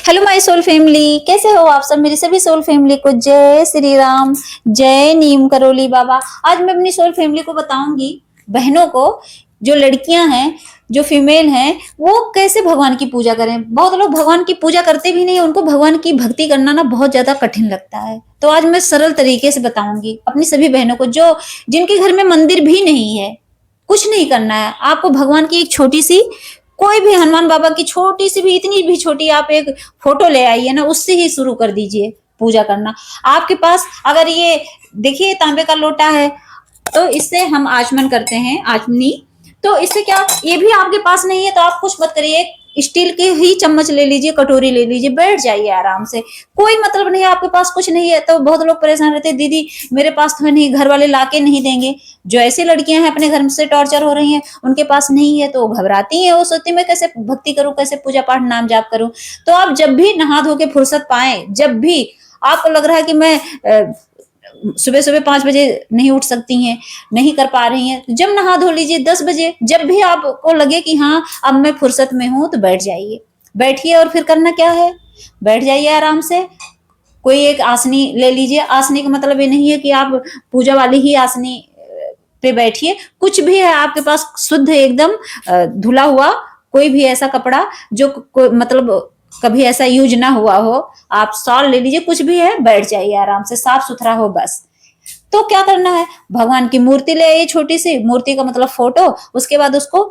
Hello my soul family, कैसे हो आप सब। मेरी सभी सोल फैमिली को जय श्री राम, जय नीम करोली बाबा। आज मैं अपनी सोल फैमिली को बताऊंगी, बहनों को, जो लड़कियां हैं, जो फीमेल हैं, वो कैसे भगवान की पूजा करें। बहुत लोग भगवान की पूजा करते भी नहीं, उनको भगवान की भक्ति करना ना बहुत ज्यादा कठिन लगता है। तो आज मैं सरल तरीके से बताऊंगी अपनी सभी बहनों को, जो जिनके घर में मंदिर भी नहीं है। कुछ नहीं करना है आपको, भगवान की एक छोटी सी, कोई भी हनुमान बाबा की छोटी सी भी, इतनी भी छोटी आप एक फोटो ले आइए ना, उससे ही शुरू कर दीजिए पूजा करना। आपके पास अगर ये देखिए तांबे का लोटा है, तो इससे हम आचमन करते हैं, आचमनी। तो इससे क्या, ये भी आपके पास नहीं है तो आप कुछ मत करिए, स्टील के ही चम्मच ले लीजिए, कटोरी ले लीजिए, बैठ जाइए आराम से। कोई मतलब नहीं है, आपके पास कुछ नहीं है तो बहुत लोग परेशान रहते हैं, दीदी मेरे पास तो नहीं, घर वाले लाके नहीं देंगे। जो ऐसी लड़कियां हैं अपने घर से टॉर्चर हो रही हैं, उनके पास नहीं है तो वो घबराती हैं, वो सोचती मैं कैसे भक्ति करूं, कैसे पूजा पाठ नाम जाप करूं। तो आप जब भी नहा धो के फुर्सत पाए, जब भी आपको लग रहा है कि मैं सुबह सुबह 5 बजे नहीं उठ सकती हैं, नहीं कर पा रही हैं, जब नहा धो लीजिए 10 बजे, जब भी आपको लगे कि हाँ अब मैं फुर्सत में हूं, तो बैठ जाइए। बैठिए और फिर करना क्या है, बैठ जाइए आराम से। कोई एक आसनी ले लीजिए। आसनी का मतलब ये नहीं है कि आप पूजा वाली ही आसनी पे बैठिए, कुछ भी है आपके पास शुद्ध एकदम धुला हुआ कोई भी ऐसा कपड़ा जो मतलब कभी ऐसा यूज ना हुआ हो, आप शॉल ले लीजिए, कुछ भी है, बैठ जाइए आराम से, साफ सुथरा हो बस। तो क्या करना है, भगवान की मूर्ति ले आइए, छोटी सी मूर्ति का मतलब फोटो। उसके बाद उसको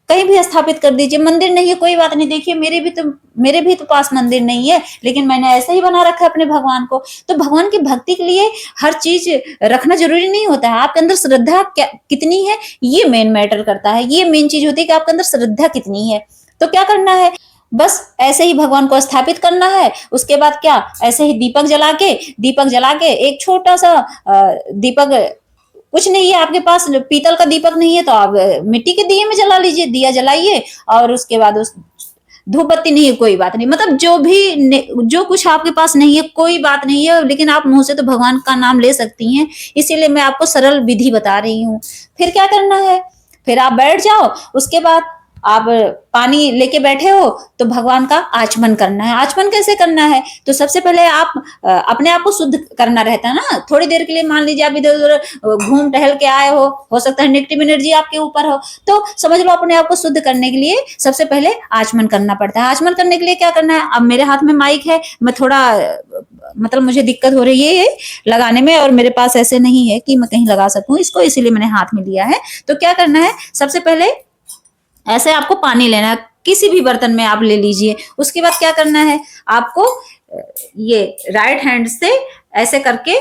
कहीं भी स्थापित कर दीजिए। मंदिर नहीं है कोई बात नहीं, देखिए मेरे भी तो पास मंदिर नहीं है, लेकिन मैंने ऐसे ही बना रखा है अपने भगवान को। तो भगवान की भक्ति के लिए हर चीज रखना जरूरी नहीं होता है। आपके अंदर श्रद्धा कितनी है, ये मेन मैटर करता है। ये मेन चीज होती है कि आपके अंदर श्रद्धा कितनी है। तो क्या करना है, बस ऐसे ही भगवान को स्थापित करना है। उसके बाद क्या, ऐसे ही दीपक जला के एक छोटा सा दीपक, कुछ नहीं है आपके पास, पीतल का दीपक नहीं है तो आप मिट्टी के दिए में जला लीजिए, दिया जलाइए। और उसके बाद उस धूप बत्ती नहीं है कोई बात नहीं, मतलब जो कुछ आपके पास नहीं है कोई बात नहीं है, लेकिन आप मुंह से तो भगवान का नाम ले सकती हैं। इसीलिए मैं आपको सरल विधि बता रही हूँ। फिर क्या करना है, फिर आप बैठ जाओ। उसके बाद आप पानी लेके बैठे हो तो भगवान का आचमन करना है। आचमन कैसे करना है, तो सबसे पहले आप अपने आप को शुद्ध करना रहता है ना। थोड़ी देर के लिए मान लीजिए आप इधर उधर घूम टहल के आए हो सकता है नेगेटिव एनर्जी आपके ऊपर हो, तो समझ लो अपने आप को शुद्ध करने के लिए सबसे पहले आचमन करना पड़ता है। आचमन करने के लिए क्या करना है, अब मेरे हाथ में माइक है, मैं थोड़ा मतलब मुझे दिक्कत हो रही है लगाने में, और मेरे पास ऐसे नहीं है कि मैं कहीं लगा सकूं इसको, इसीलिए मैंने हाथ में लिया है। तो क्या करना है, सबसे पहले ऐसे आपको पानी लेना है, किसी भी बर्तन में आप ले लीजिए। उसके बाद क्या करना है, आपको ये राइट हैंड से ऐसे करके,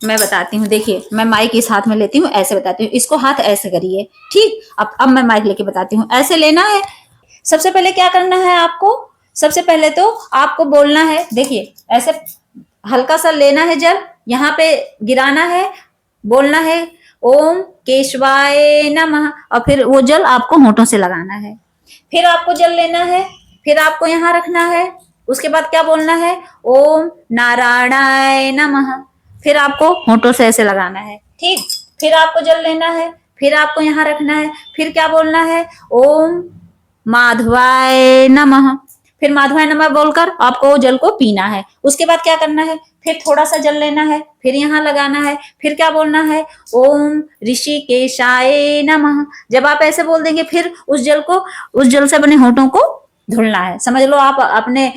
मैं बताती हूँ, देखिए मैं माइक इस हाथ में लेती हूँ, ऐसे बताती हूँ, इसको हाथ ऐसे करिए, ठीक। अब मैं माइक लेके बताती हूँ, ऐसे लेना है। सबसे पहले क्या करना है आपको, सबसे पहले तो आपको बोलना है, देखिए ऐसे हल्का सा लेना है जल, यहाँ पे गिराना है, बोलना है ओम केशवाय नमः, और फिर वो जल आपको होठों से लगाना है। फिर आपको जल लेना है, फिर आपको यहाँ रखना है। उसके बाद क्या बोलना है, ओम नारायणाय नमः, फिर आपको होठों से ऐसे लगाना है, ठीक। फिर आपको जल लेना है, फिर आपको यहाँ रखना है, फिर क्या बोलना है, ओम माधवाय नमः, फिर माधवाय नमः बोलकर आपको जल को पीना है। उसके बाद क्या करना है, फिर थोड़ा सा जल लेना है, फिर यहाँ लगाना है, फिर क्या बोलना है, ओम ऋषिकेशाय नमः। जब आप ऐसे बोल देंगे, फिर उस जल से अपने होठों को धुलना है। समझ लो आप अपने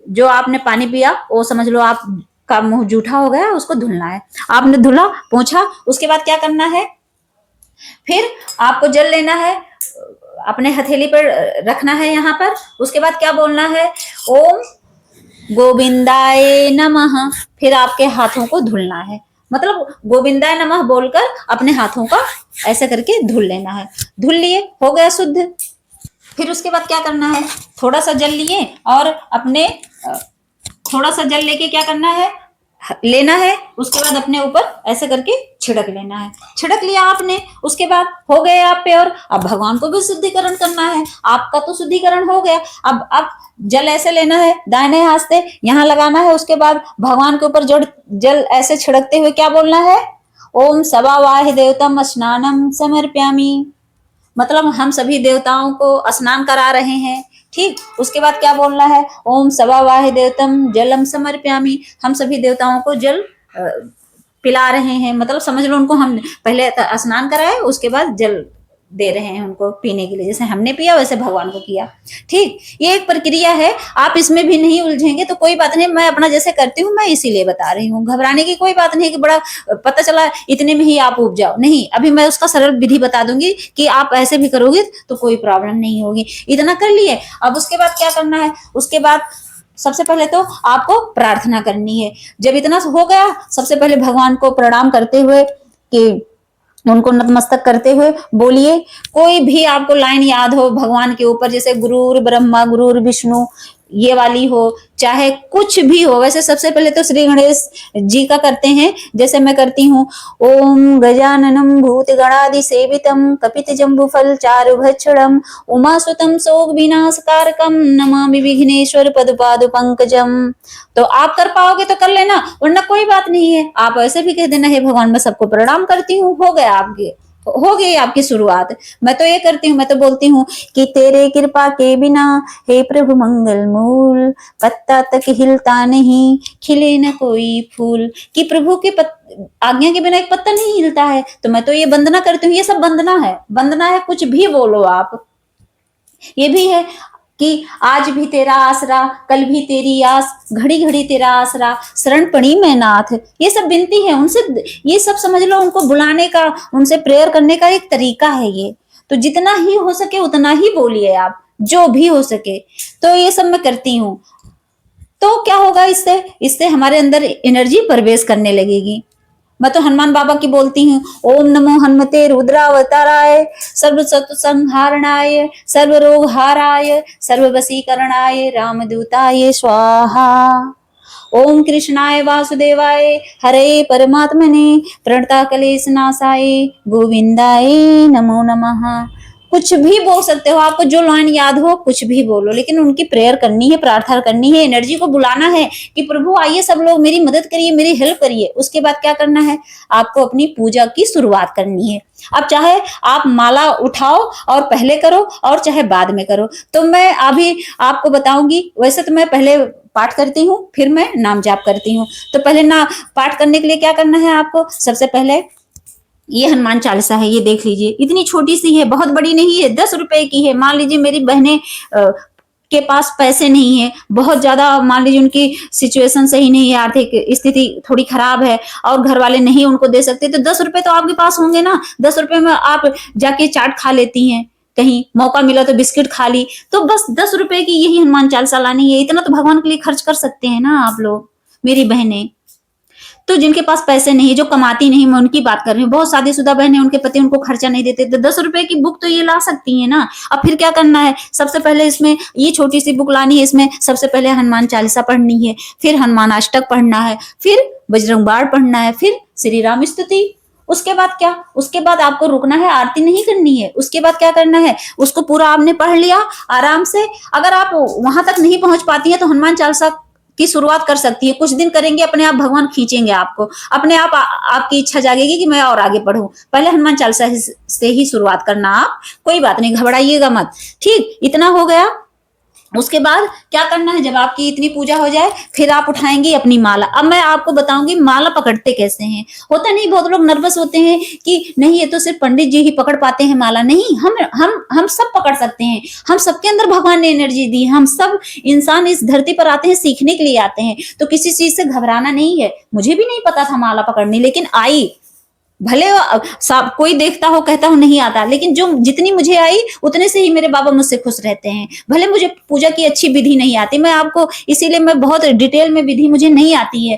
जो आपने पानी पिया वो समझ लो आप का मुंह जूठा हो गया, उसको धुलना है। आपने धुला पोंछा, उसके बाद क्या करना है, फिर आपको जल लेना है, अपने हथेली पर रखना है यहाँ पर। उसके बाद क्या बोलना है, ओम गोविंदाय नमः, फिर आपके हाथों को धुलना है, मतलब गोविंदाय नमः बोलकर अपने हाथों का ऐसे करके धुल लेना है। धुल लिए, हो गया शुद्ध। फिर उसके बाद क्या करना है, थोड़ा सा जल लिए और अपने थोड़ा सा जल लेके क्या करना है, लेना है। उसके बाद अपने ऊपर ऐसे करके छिड़क लेना है। छिड़क लिया आपने, उसके बाद हो गए आप पे, और अब भगवान को भी शुद्धिकरण करना है। आपका तो शुद्धिकरण हो गया। अब जल ऐसे लेना है, दाहिने हाथ से यहाँ लगाना है। उसके बाद भगवान के ऊपर जल ऐसे छिड़कते हुए क्या बोलना है, ओम सवावाहि देवतम स्नानम समर्प्यामि, मतलब हम सभी देवताओं को स्नान करा रहे हैं, ठीक, उसके बाद क्या बोलना है, ओम सवावाहे देवतम जलम समर्प्यामि, हम सभी देवताओं को जल पिला रहे हैं, मतलब समझ लो उनको हम पहले स्नान कराए, उसके बाद जल दे रहे हैं उनको पीने के लिए, जैसे हमने पिया वैसे भगवान को किया। ठीक, ये एक प्रक्रिया है, आप इसमें भी नहीं उलझेंगे तो कोई बात नहीं, मैं अपना जैसे करती हूँ मैं इसीलिए बता रही हूँ, घबराने की कोई बात नहीं कि बड़ा पता चला इतने में ही आप उब जाओ, नहीं, अभी मैं उसका सरल विधि बता दूंगी कि आप ऐसे भी करोगे तो कोई प्रॉब्लम नहीं होगी। इतना कर लिए, अब उसके बाद क्या करना है, उसके बाद सबसे पहले तो आपको प्रार्थना करनी है। जब इतना हो गया, सबसे पहले भगवान को प्रणाम करते हुए कि उनको नतमस्तक करते हुए बोलिए कोई भी आपको लाइन याद हो भगवान के ऊपर, जैसे गुरुर ब्रह्मा गुरुर विष्णु ये वाली हो, चाहे कुछ भी हो। वैसे सबसे पहले तो श्री गणेश जी का करते हैं, जैसे मैं करती हूँ, ओम गजाननम भूत गणादि सेवितम कपित जम्बू फल चारु भक्षणम उमासुतम शोक विनाशकारकम नमामि विघ्नेश्वर पदपादु पंकजम। तो आप कर पाओगे तो कर लेना, वरना कोई बात नहीं है, आप ऐसे भी कह देना हे भगवान मैं सबको प्रणाम करती हूँ, हो गया आपके, हो गई आपकी शुरुआत। मैं तो ये करती हूँ, मैं तो बोलती हूँ कि तेरे कृपा के बिना हे प्रभु मंगल मूल, पत्ता तक हिलता नहीं खिले न कोई फूल, कि प्रभु के आज्ञा के बिना एक पत्ता नहीं हिलता है। तो मैं तो ये वंदना करती हूँ, ये सब वंदना है, वंदना है, कुछ भी बोलो आप। ये भी है कि आज भी तेरा आसरा कल भी तेरी आस, घड़ी घड़ी तेरा आसरा शरण पड़ी मैं नाथ, ये सब विनती है उनसे, ये सब समझ लो उनको बुलाने का, उनसे प्रेयर करने का एक तरीका है ये। तो जितना ही हो सके उतना ही बोलिए आप, जो भी हो सके। तो ये सब मैं करती हूँ, तो क्या होगा इससे, इससे हमारे अंदर एनर्जी प्रवेश करने लगेगी। मैं तो हनुमान बाबा की बोलती हूँ, ओम नमो हनुमते रुद्रावताराय सर्व सत्व संहारणाय सर्व रोग हाराय सर्व वशीकरणाय रामदूताय स्वाहा। ओम कृष्णाय वासुदेवाय हरे परमात्मने प्रणता कलेश नाशाय गोविंदाय नमो नमः। कुछ भी बोल सकते हो, आपको जो लाइन याद हो कुछ भी बोलो, लेकिन उनकी प्रेयर करनी है, प्रार्थना करनी है, एनर्जी को बुलाना है कि प्रभु आइए सब लोग मेरी मदद करिए, मेरी हेल्प करिए। उसके बाद क्या करना है, आपको अपनी पूजा की शुरुआत करनी है। अब चाहे आप माला उठाओ और पहले करो और चाहे बाद में करो, तो मैं अभी आपको बताऊंगी। वैसे तो मैं पहले पाठ करती हूँ फिर मैं नाम जाप करती हूँ। तो पहले ना पाठ करने के लिए क्या करना है आपको, सबसे पहले ये हनुमान चालीसा है, ये देख लीजिए, इतनी छोटी सी है, बहुत बड़ी नहीं है, 10 रुपए की है। मान लीजिए मेरी बहनें के पास पैसे नहीं है, बहुत ज्यादा मान लीजिए उनकी सिचुएशन सही नहीं है, आर्थिक स्थिति थोड़ी खराब है और घर वाले नहीं उनको दे सकते, तो 10 रुपए तो आपके पास होंगे ना। 10 रुपए में आप जाके चाट खा लेती हैं, कहीं मौका मिला तो बिस्किट खा ली, तो बस 10 रुपए की यही हनुमान चालीसा लानी है। इतना तो भगवान के लिए खर्च कर सकते हैं ना आप लोग, मेरी बहनें। तो जिनके पास पैसे नहीं, जो कमाती नहीं, मैं उनकी बात कर रही हूँ। बहुत शादीशुदा बहन है, उनके पति उनको खर्चा नहीं देते, तो 10 रुपए की बुक तो ये ला सकती है ना। अब फिर क्या करना है, सबसे पहले इसमें ये छोटी सी बुक लानी है, इसमें सबसे पहले हनुमान चालीसा पढ़नी है, फिर हनुमान अष्टक पढ़ना है, फिर बजरंग बाण पढ़ना है, फिर श्री राम स्तुति। उसके बाद क्या, उसके बाद आपको रुकना है, आरती नहीं करनी है। उसके बाद क्या करना है, उसको पूरा आपने पढ़ लिया आराम से। अगर आप वहां तक नहीं पहुंच पाती है तो हनुमान चालीसा की शुरुआत कर सकती है, कुछ दिन करेंगे अपने आप भगवान खींचेंगे आपको, अपने आप आपकी इच्छा जागेगी कि मैं और आगे पढ़ूं। पहले हनुमान चालीसा से ही शुरुआत करना आप, कोई बात नहीं, घबराइएगा मत। ठीक, इतना हो गया। उसके बाद क्या करना है, जब आपकी इतनी पूजा हो जाए फिर आप उठाएंगे अपनी माला। अब मैं आपको बताऊंगी माला पकड़ते कैसे हैं। होता नहीं, बहुत लोग नर्वस होते हैं कि नहीं ये तो सिर्फ पंडित जी ही पकड़ पाते हैं माला, नहीं, हम सब पकड़ सकते हैं। हम सबके अंदर भगवान ने एनर्जी दी, हम सब इंसान इस धरती पर आते हैं, सीखने के लिए आते हैं, तो किसी चीज से घबराना नहीं है। मुझे भी नहीं पता था माला पकड़नी, लेकिन आई। भले सब कोई देखता हो कहता हो नहीं आता, लेकिन जो जितनी मुझे आई उतने से ही मेरे बाबा मुझसे खुश रहते हैं। भले मुझे पूजा की अच्छी विधि नहीं आती, मैं आपको इसीलिए मैं बहुत डिटेल में विधि मुझे नहीं आती है,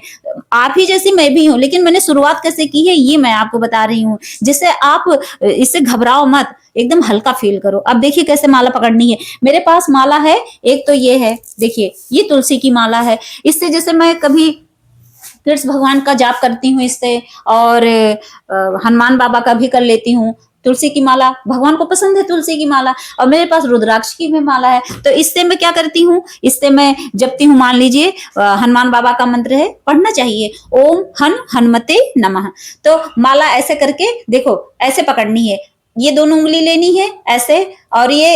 आप ही जैसी मैं भी हूँ, लेकिन मैंने शुरुआत कैसे की है ये मैं आपको बता रही हूँ, जिससे आप इससे घबराओ मत, एकदम हल्का फील करो। अब देखिए कैसे माला पकड़नी है। मेरे पास माला है, एक तो ये है, देखिए ये तुलसी की माला है। इससे जैसे मैं कभी कृष्ण भगवान का जाप करती हूँ इससे, और हनुमान बाबा का भी कर लेती हूँ। तुलसी की माला भगवान को पसंद है, तुलसी की माला, और मेरे पास रुद्राक्ष की भी माला है। तो इससे मैं क्या करती हूँ, इससे मैं जपती हूँ, मान लीजिए हनुमान बाबा का मंत्र है, पढ़ना चाहिए, ओम हनुमते नमः। तो माला ऐसे करके देखो, ऐसे पकड़नी है, ये दोनों उंगली लेनी है ऐसे, और ये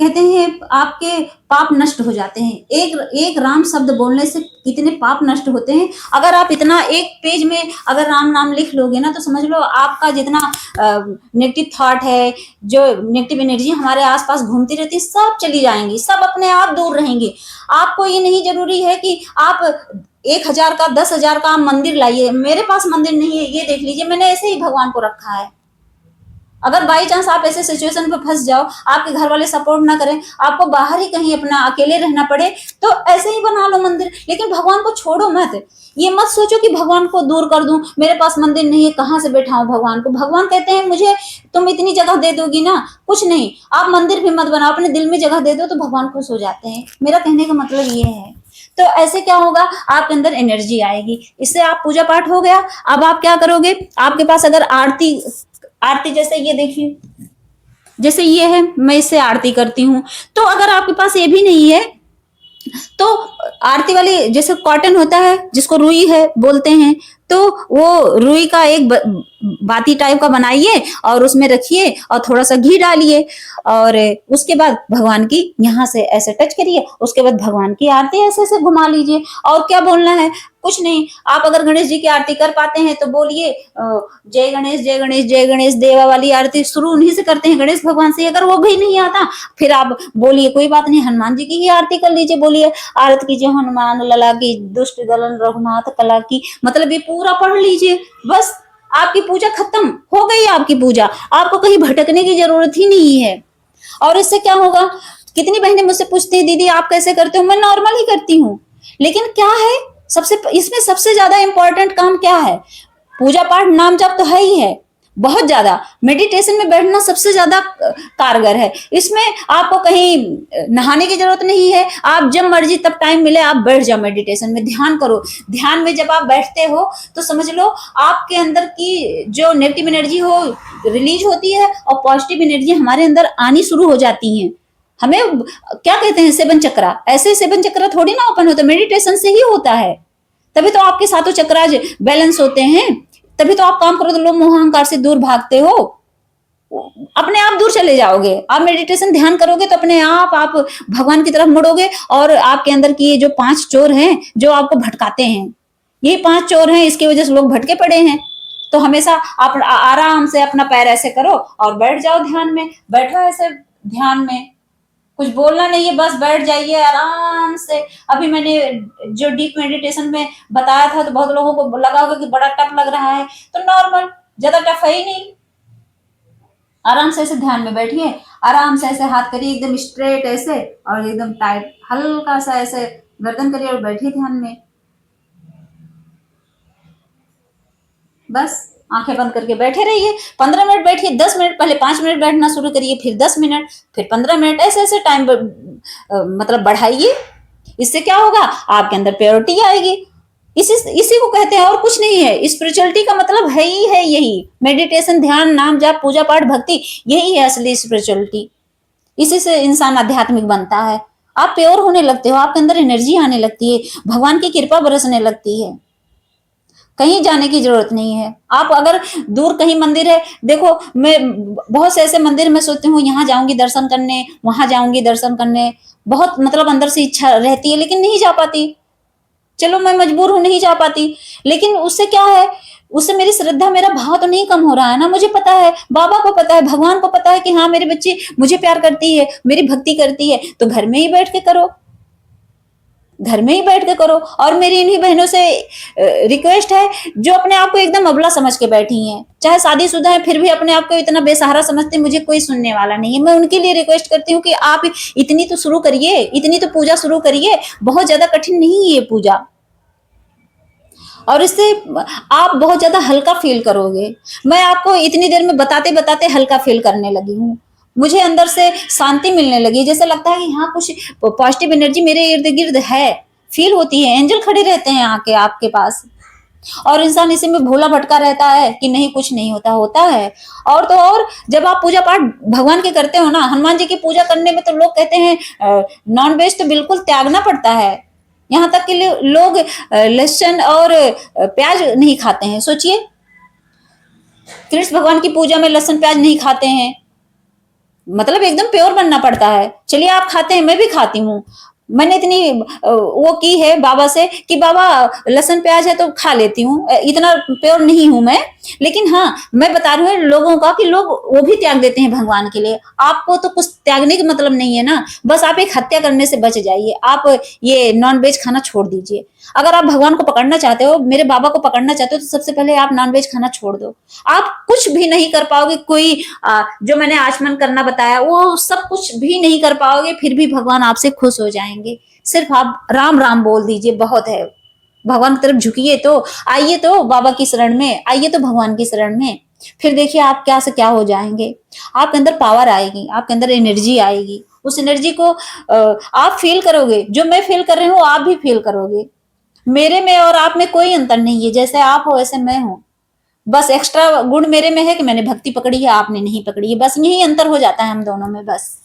कहते हैं आपके पाप नष्ट हो जाते हैं। एक एक राम शब्द बोलने से कितने पाप नष्ट होते हैं। अगर आप इतना एक पेज में अगर राम नाम लिख लोगे ना, तो समझ लो आपका जितना नेगेटिव थॉट है, जो नेगेटिव एनर्जी हमारे आसपास घूमती रहती है, सब चली जाएंगी, सब अपने आप दूर रहेंगे। आपको ये नहीं जरूरी है कि आप 1,000 का 10,000 का मंदिर लाइए। मेरे पास मंदिर नहीं है, ये देख लीजिए, मैंने ऐसे ही भगवान को रखा है। अगर बाई चांस आप ऐसे सिचुएशन पे फंस जाओ, आपके घर वाले सपोर्ट ना करें, आपको बाहर ही कहीं अपना अकेले रहना पड़े, तो ऐसे ही बना लो मंदिर, लेकिन भगवान को छोड़ो मत। ये मत सोचो कि भगवान को दूर कर दूं, मेरे पास मंदिर नहीं है, कहां से बैठाऊं भगवान को। भगवान कहते हैं मुझे तुम इतनी जगह दे दोगी ना, कुछ नहीं, आप मंदिर भी मत बनाओ, अपने दिल में जगह दे दो तो भगवान खुश हो जाते हैं। मेरा कहने का मतलब ये है। तो ऐसे क्या होगा, आपके अंदर एनर्जी आएगी। इससे आप पूजा पाठ हो गया। अब आप क्या करोगे, आपके पास अगर आरती आरती जैसे ये देखिए, जैसे ये है, मैं इससे आरती करती हूं। तो अगर आपके पास ये भी नहीं है, तो आरती वाली जैसे कॉटन होता है जिसको रुई है बोलते हैं, तो वो रुई का एक बाती टाइप का बनाइए और उसमें रखिए और थोड़ा सा घी डालिए, और उसके बाद भगवान की यहाँ से ऐसे टच करिए, उसके बाद भगवान की आरती ऐसे ऐसे घुमा लीजिए। और क्या बोलना है, कुछ नहीं। आप अगर गणेश जी की आरती कर पाते हैं तो बोलिए जय गणेश जय गणेश जय गणेश। देवा वाली आरती शुरू उन्हीं से करते हैं, गणेश भगवान से। अगर वो भी नहीं आता, फिर आप बोलिए कोई बात नहीं, हनुमान जी की ही आरती कर लीजिए। बोलिए आरत कीजिए हनुमान लला की, दुष्ट दलन रघुनाथ कला की, मतलब ये पूरा पढ़ लीजिए। बस आपकी पूजा खत्म हो गई। आपकी पूजा, आपको कहीं भटकने की जरूरत ही नहीं है। और इससे क्या होगा, कितनी बहनें मुझसे पूछती है दीदी आप कैसे करते हो। मैं नॉर्मल ही करती हूँ, लेकिन क्या है, इसमें सबसे ज्यादा इंपॉर्टेंट काम क्या है, पूजा पाठ नाम जप तो है ही है, बहुत ज्यादा मेडिटेशन में बैठना सबसे ज्यादा कारगर है। इसमें आपको कहीं नहाने की जरूरत नहीं है, आप जब मर्जी तब टाइम मिले आप बैठ जाओ मेडिटेशन में, ध्यान करो। ध्यान में जब आप बैठते हो तो समझ लो आपके अंदर की जो नेगेटिव एनर्जी हो रिलीज होती है और पॉजिटिव एनर्जी हमारे अंदर आनी शुरू हो जाती है। हमें क्या कहते हैं, सेवन चक्रा, ऐसे सेवन चक्रा थोड़ी ना ओपन होता, मेडिटेशन से ही होता है। तभी तो आपके सातों चक्राज बैलेंस होते हैं, तभी तो आप काम करो तो लोग मोह अहंकार से दूर भागते हो, अपने आप दूर चले जाओगे। आप मेडिटेशन ध्यान करोगे तो अपने आप भगवान की तरफ मुड़ोगे, और आपके अंदर की ये जो 5 चोर हैं जो आपको भटकाते हैं, ये 5 चोर हैं, इसकी वजह से लोग भटके पड़े हैं। तो हमेशा आप आराम से अपना पैर ऐसे करो और बैठ जाओ ध्यान में, बैठो ऐसे ध्यान में, कुछ बोलना नहीं है, बस बैठ जाइए आराम से। अभी मैंने जो डीप मेडिटेशन में बताया था तो बहुत लोगों को लगा होगा कि बड़ा टफ लग रहा है, तो नॉर्मल, ज्यादा टफ है ही नहीं। आराम से ऐसे ध्यान में बैठिए, आराम से ऐसे हाथ करिए एकदम स्ट्रेट ऐसे, और एकदम टाइट हल्का सा ऐसे गर्दन करिए और बैठिए ध्यान में। बस आंखें बंद करके बैठे रहिए, 15 मिनट बैठिए, 10 मिनट, पहले 5 मिनट बैठना शुरू करिए, फिर 10 मिनट, फिर 15 मिनट, ऐसे ऐसे टाइम मतलब बढ़ाइए। इससे क्या होगा, आपके अंदर प्योरिटी आएगी। इसी को कहते हैं, और कुछ नहीं है। स्पिरिचुअलिटी का मतलब है ही है यही, मेडिटेशन, ध्यान, नाम जाप, पूजा पाठ, भक्ति, यही है असली स्पिरिचुअलिटी। इसी से इंसान आध्यात्मिक बनता है। आप प्योर होने लगते हो, आपके अंदर एनर्जी आने लगती है, भगवान की कृपा बरसने लगती है, कहीं जाने की जरूरत नहीं है। आप अगर दूर कहीं मंदिर है, देखो मैं बहुत से ऐसे मंदिर में सोचती हूँ यहाँ जाऊंगी दर्शन करने, वहां जाऊंगी दर्शन करने, बहुत मतलब अंदर से इच्छा रहती है, लेकिन नहीं जा पाती। चलो मैं मजबूर हूं, नहीं जा पाती, लेकिन उससे क्या है, उससे मेरी श्रद्धा, मेरा भाव तो नहीं कम हो रहा है ना। मुझे पता है, बाबा को पता है, भगवान को पता है कि हाँ मेरे बच्ची मुझे प्यार करती है, मेरी भक्ति करती है, तो घर में ही बैठ के करो, घर में ही बैठ के करो। और मेरी इन्हीं बहनों से रिक्वेस्ट है जो अपने आप को एकदम अबला समझ के बैठी हैं, चाहे शादीशुदा है, फिर भी अपने आप को इतना बेसहारा समझते, मुझे कोई सुनने वाला नहीं है। मैं उनके लिए रिक्वेस्ट करती हूँ कि आप इतनी तो शुरू करिए, इतनी तो पूजा शुरू करिए, बहुत ज्यादा कठिन नहीं है ये पूजा, और इससे आप बहुत ज्यादा हल्का फील करोगे। मैं आपको इतनी देर में बताते बताते हल्का फील करने लगी हूँ, मुझे अंदर से शांति मिलने लगी, जैसे लगता है कि हाँ कुछ पॉजिटिव एनर्जी मेरे इर्द गिर्द है, फील होती है, एंजल खड़े रहते हैं आके आपके पास। और इंसान इसी में भोला भटका रहता है कि नहीं कुछ नहीं होता, होता है। और तो और जब आप पूजा पाठ भगवान के करते हो ना, हनुमान जी की पूजा करने में तो लोग कहते हैं नॉन वेज तो बिल्कुल त्यागना पड़ता है, यहाँ तक कि लोग लहसुन और प्याज नहीं खाते हैं। सोचिए, कृष्ण भगवान की पूजा में लहसुन प्याज नहीं खाते हैं, मतलब एकदम प्योर बनना पड़ता है। चलिए आप खाते हैं, मैं भी खाती हूँ। मैंने इतनी वो की है बाबा से कि बाबा लहसुन प्याज है तो खा लेती हूँ, इतना प्योर नहीं हूं मैं। लेकिन हाँ, मैं बता रही हूँ लोगों का कि लोग वो भी त्याग देते हैं भगवान के लिए। आपको तो कुछ त्यागने का मतलब नहीं है ना, बस आप एक हत्या करने से बच जाइए। आप ये नॉन वेज खाना छोड़ दीजिए। अगर आप भगवान को पकड़ना चाहते हो, मेरे बाबा को पकड़ना चाहते हो, तो सबसे पहले आप नॉन वेज खाना छोड़ दो। आप कुछ भी नहीं कर पाओगे। कोई जो मैंने आचमन करना बताया वो सब कुछ भी नहीं कर पाओगे, फिर भी भगवान आपसे खुश हो जाएंगे। सिर्फ आप राम राम बोल दीजिए, बहुत है। भगवान की तरफ झुकिए, तो आइए, तो बाबा की शरण में आइए, तो भगवान की शरण में। फिर देखिए आप क्या से क्या हो जाएंगे। आपके अंदर पावर आएगी, आपके अंदर एनर्जी आएगी। उस एनर्जी को आप फील करोगे। जो मैं फील कर रही हूँ आप भी फील करोगे। मेरे में और आप में कोई अंतर नहीं है। जैसे आप हो वैसे मैं हूं। बस एक्स्ट्रा गुण मेरे में है कि मैंने भक्ति पकड़ी है, आपने नहीं पकड़ी है। बस यही अंतर हो जाता है हम दोनों में, बस।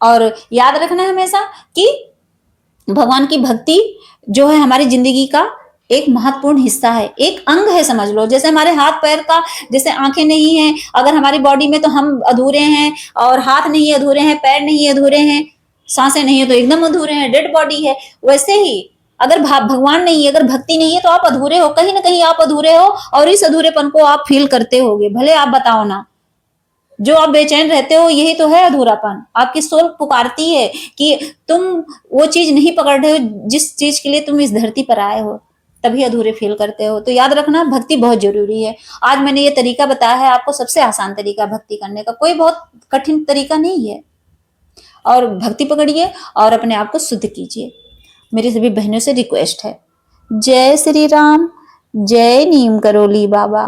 और याद रखना हमेशा कि भगवान की भक्ति जो है हमारी जिंदगी का एक महत्वपूर्ण हिस्सा है, एक अंग है, समझ लो। जैसे हमारे हाथ पैर का, जैसे आंखें नहीं है अगर हमारी बॉडी में, तो हम अधूरे हैं। और हाथ नहीं है अधूरे हैं, पैर नहीं है अधूरे हैं, सांसें नहीं है तो एकदम अधूरे हैं, डेड बॉडी है। वैसे ही अगर भगवान नहीं है, अगर भक्ति नहीं है, तो आप अधूरे हो, कहीं ना कहीं आप अधूरे हो। और इस अधूरेपन को आप फील करते होगे। भले आप बताओ ना, जो आप बेचैन रहते हो, यही तो है अधूरापन। आपकी सोल पुकारती है कि तुम वो चीज नहीं पकड़ रहे हो जिस चीज के लिए तुम इस धरती पर आए हो, तभी अधूरे फील करते हो। तो याद रखना, भक्ति बहुत जरूरी है। आज मैंने ये तरीका बताया है आपको, सबसे आसान तरीका भक्ति करने का, कोई बहुत कठिन तरीका नहीं है। और भक्ति पकड़िए और अपने आप को शुद्ध कीजिए। मेरी सभी बहनों से रिक्वेस्ट है। जय श्री राम, जय नीम करोली बाबा।